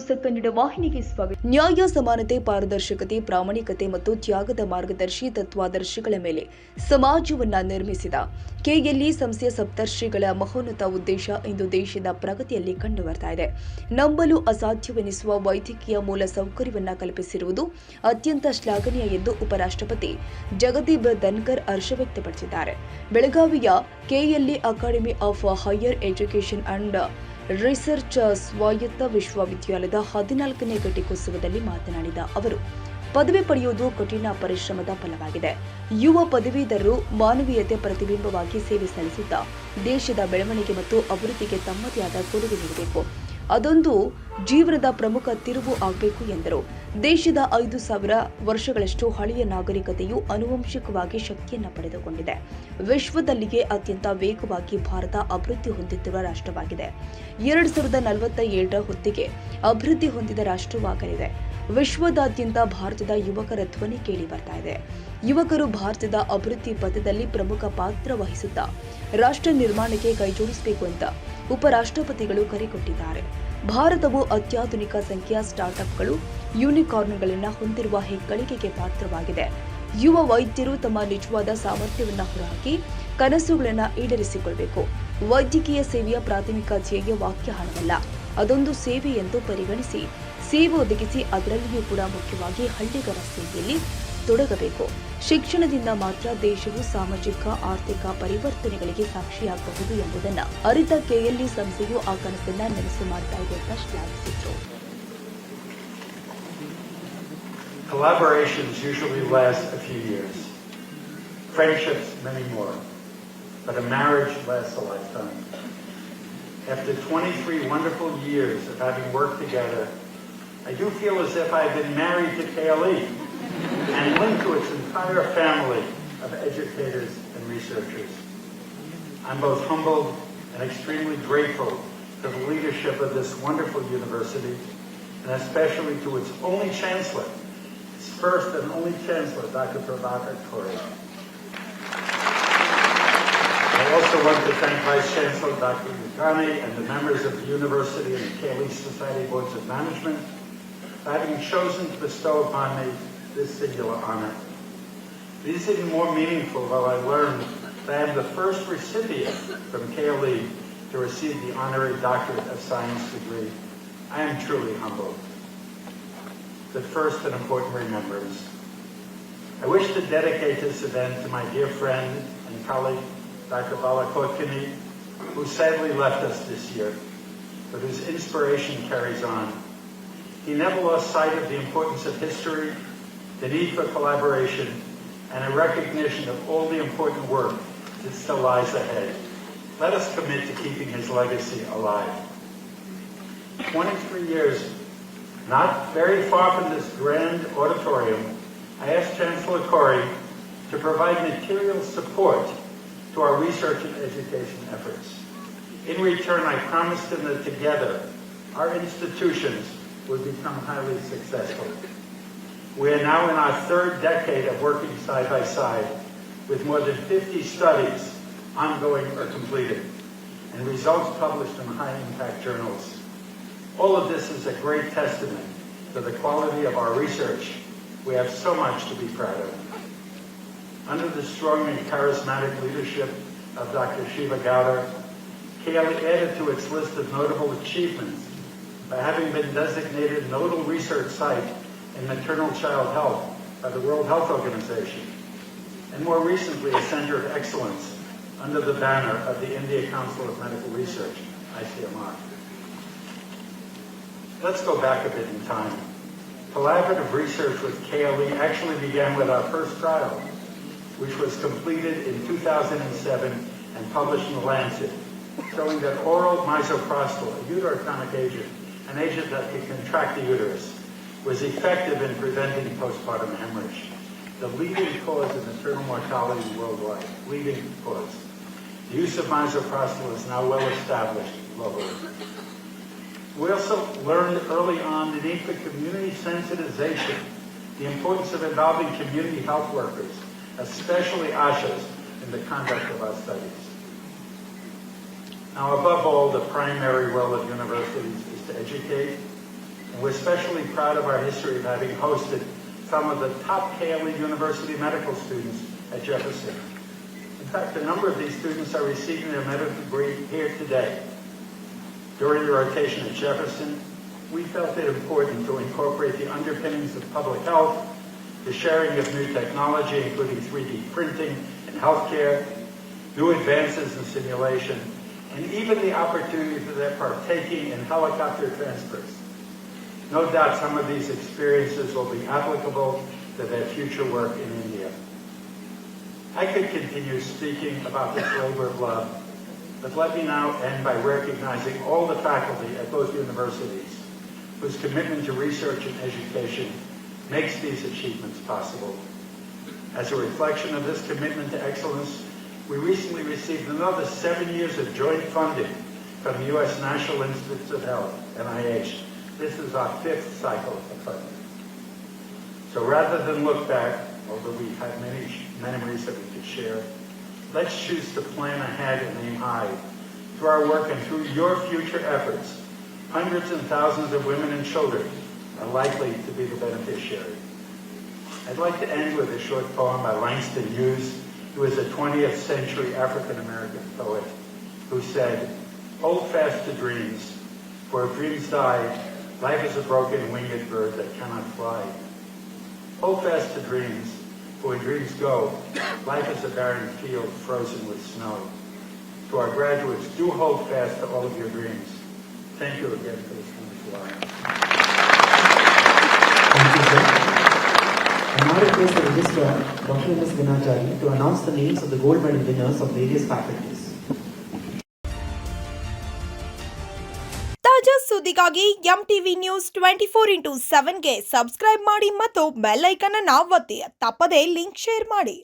News Kannada ವಾಹಿನಿಗೆ ಸ್ವಾಗತ. ನ್ಯಾಯ, ಸಮಾನತೆ, ಪಾರದರ್ಶಕತೆ, ಪ್ರಾಮಾಣಿಕತೆ ಮತ್ತು ತ್ಯಾಗದ ಮಾರ್ಗದರ್ಶಿ ತತ್ವಾದರ್ಶಗಳ ಮೇಲೆ ಸಮಾಜವನ್ನ ನಿರ್ಮಿಸಿದ ಕೆಎಲ್ಇ ಸಂಸ್ಥೆಯ ಸಪ್ತರ್ಷಿಗಳ ಮಹೋನ್ನತ ಉದ್ದೇಶ ಇಂದು ದೇಶದ ಪ್ರಗತಿಯಲ್ಲಿ ಕಂಡುಬರ್ತಾ ಇದೆ. ನಂಬಲು ಅಸಾಧ್ಯವೆನಿಸುವ ವೈದ್ಯಕೀಯ ಮೂಲ ಸೌಕರ್ಯವನ್ನ ಕಲ್ಪಿಸಿರುವುದು ಅತ್ಯಂತ ಶ್ಲಾಘನೀಯ ಎಂದು ಉಪರಾಷ್ಟ್ರಪತಿ ಜಗದೀಪ್ ಧನ್ಕರ್ ಹರ್ಷ ವ್ಯಕ್ತಪಡಿಸಿದ್ದಾರೆ. ಬೆಳಗಾವಿಯ KLE academy of higher education and research ಸ್ವಾಯತ್ತ ವಿಶ್ವವಿದ್ಯಾಲಯದ 14ನೇ ಘಟಿಕೋತ್ಸವದಲ್ಲಿ ಮಾತನಾಡಿದ ಅವರು, ಪದವಿ ಪಡೆಯುವುದು ಕಠಿಣ ಪರಿಶ್ರಮದ ಫಲವಾಗಿದೆ. ಯುವ ಪದವೀಧರರು ಮಾನವೀಯತೆ ಪ್ರತಿಬಿಂಬವಾಗಿ ಸೇವೆ ಸಲ್ಲಿಸುತ್ತಾ ದೇಶದ ಬೆಳವಣಿಗೆ ಮತ್ತು ಅಭಿವೃದ್ಧಿಗೆ ತಮ್ಮದೇ ಆದ ಕೊಡುಗೆ ನೀಡಬೇಕು. ಅದೊಂದು ಜೀವನದ ಪ್ರಮುಖ ತಿರುವು ಆಗಬೇಕು ಎಂದರು. ದೇಶದ 5,000 ವರ್ಷಗಳಷ್ಟು ಹಳೆಯ ನಾಗರಿಕತೆಯು ಆನುವಂಶಿಕವಾಗಿ ಶಕ್ತಿಯನ್ನು ಪಡೆದುಕೊಂಡಿದೆ. ವಿಶ್ವದಲ್ಲಿಯೇ ಅತ್ಯಂತ ವೇಗವಾಗಿ ಭಾರತ ಅಭಿವೃದ್ಧಿ ಹೊಂದುತ್ತಿರುವ ರಾಷ್ಟ್ರವಾಗಿದೆ. 2047ರ ಹೊತ್ತಿಗೆ ಅಭಿವೃದ್ಧಿ ಹೊಂದಿದ ರಾಷ್ಟ್ರವಾಗಲಿದೆ. ವಿಶ್ವದಾದ್ಯಂತ ಭಾರತದ ಯುವಕರ ಧ್ವನಿ ಕೇಳಿ ಬರ್ತಾ ಇದೆ. ಯುವಕರು ಭಾರತದ ಅಭಿವೃದ್ಧಿ ಪಥದಲ್ಲಿ ಪ್ರಮುಖ ಪಾತ್ರ ವಹಿಸುತ್ತಾ ರಾಷ್ಟ್ರ ನಿರ್ಮಾಣಕ್ಕೆ ಕೈಜೋಡಿಸಬೇಕು ಅಂತ ಉಪರಾಷ್ಟ್ರಪತಿಗಳು ಕರೆ ಕೊಟ್ಟಿದ್ದಾರೆ. ಭಾರತವು ಅತ್ಯಾಧುನಿಕ ಸಂಖ್ಯೆಯ ಸ್ಟಾರ್ಟ್ಅಪ್ಗಳು, ಯೂನಿಕಾರ್ನ್ಗಳನ್ನು ಹೊಂದಿರುವ ಹೆಗ್ಗಳಿಕೆಗೆ ಪಾತ್ರವಾಗಿದೆ. ಯುವ ವೈದ್ಯರು ತಮ್ಮ ನಿಜವಾದ ಸಾಮರ್ಥ್ಯವನ್ನು ಹೊರಹಾಕಿ ಕನಸುಗಳನ್ನು ಈಡೇರಿಸಿಕೊಳ್ಳಬೇಕು. ವೈದ್ಯಕೀಯ ಸೇವೆಯ ಪ್ರಾಥಮಿಕ ಧ್ಯೇಯ ವಾಕ್ಯ ಹಣವಲ್ಲ, ಅದೊಂದು ಸೇವೆ ಎಂದು ಪರಿಗಣಿಸಿ ಸೇವೆ ಒದಗಿಸಿ, ಅದರಲ್ಲಿಯೂ ಕೂಡ ಮುಖ್ಯವಾಗಿ ಹಳ್ಳಿಗರ ಸೇವೆಯಲ್ಲಿ ತೊಡಗಬೇಕು. ಶಿಕ್ಷಣದಿಂದ ಮಾತ್ರ ದೇಶವು ಸಾಮಾಜಿಕ ಆರ್ಥಿಕ ಪರಿವರ್ತನೆಗಳಿಗೆ ಸಾಕ್ಷಿಯಾಗಬಹುದು ಎಂಬುದನ್ನು ಅರಿತ ಕೆಎಲ್ಇ ಸಂಸ್ಥೆಯು ಆ ಕನಸನ್ನ ನನಸು ಮಾಡ್ತಾ ಇದೆ ಅಂತ ಶ್ಲಾಘಿಸಿದರು. Collaborations usually last a few years, friendships many more, but a marriage lasts a lifetime. After 23 wonderful years of having worked together, I do feel as if I've been married to KLE and linked to its entire family of educators and researchers. I'm both humbled and extremely grateful to the leadership of this wonderful university, and especially to its only chancellor, its first and only chancellor, Dr. Prabhakar Kori. I also want to thank Vice Chancellor Dr. Yugani and the members of the university and the KLE Society Boards of Management for having chosen to bestow upon me this singular honor. It is even more meaningful while I learned that I am the first recipient from KLE to receive the honorary Doctorate of Science degree. I am truly humbled. But first, an important remembrance. I wish to dedicate this event to my dear friend and colleague, Dr. Bala Kotkani, who sadly left us this year, but whose inspiration carries on. He never lost sight of the importance of history, the need for collaboration, and a recognition of all the important work that still lies ahead. Let us commit to keeping his legacy alive. 23 years, not very far from this grand auditorium, I asked Chancellor Kori to provide material support to our research and education efforts. In return, I promised him that together, our institutions would become highly successful. We are now in our third decade of working side by side, with more than 50 studies ongoing or completed, and results published in high-impact journals. All of this is a great testament to the quality of our research. We have so much to be proud of. Under the strong and charismatic leadership of Dr. Shiva Gowda, KLE added to its list of notable achievements by having been designated Nodal Research Site in Maternal Child Health by the World Health Organization, and more recently a Center of Excellence under the banner of the India Council of Medical Research, ICMR. Let's go back a bit in time. Collaborative research with KLE actually began with our first trial, which was completed in 2007 and published in The Lancet, showing that oral misoprostol, a uterotonic agent, an agent that can contract the uterus, was effective in preventing postpartum hemorrhage, the leading cause of maternal mortality worldwide. Leading cause. The use of misoprostol is now well established globally. We also learned early on the need for community sensitization, the importance of involving community health workers, especially ASHAs, in the conduct of our studies. Now, above all, the primary role of universities is to educate And we're especially proud of our history of having hosted some of the top KLE University medical students at Jefferson. In fact, a number of these students are receiving their medical degree here today. During the rotation at Jefferson, we felt it important to incorporate the underpinnings of public health, the sharing of new technology, including 3D printing and healthcare, new advances in simulation, and even the opportunity for their partaking in helicopter transfers. No doubt some of these experiences will be applicable to their future work in India. I could continue speaking about this labor of love, but let me now end by recognizing all the faculty at both universities whose commitment to research and education makes these achievements possible. As a reflection of this commitment to excellence, we recently received another 7 years of joint funding from the U.S. National Institutes of Health, NIH. This is our 5th cycle of funding. So rather than look back, although we have many memories that we could share, let's choose to plan ahead and aim high. Through our work and through your future efforts, hundreds and thousands of women and children are likely to be the beneficiary. I'd like to end with a short poem by Langston Hughes, who is a 20th century African-American poet, who said, "Hold fast to dreams, for if dreams die, life is a broken winged bird that cannot fly. Hold fast to dreams, for when dreams go, life is a barren field frozen with snow." To our graduates, do hold fast to all of your dreams. Thank you again for this wonderful honor. Thank you, sir. I now request the Registrar, Dr. M.S. Vinachari, to announce the names of the gold medal winners of various faculties. ತಾಜಾ ಸುದ್ದಿಗಾಗಿ MTV news 24/7ಗೆ subscribe ಮಾಡಿ ಮತ್ತು bell icon ಅನ್ನು ಒತ್ತಿ ತಪ್ಪದೇ link share ಮಾಡಿ.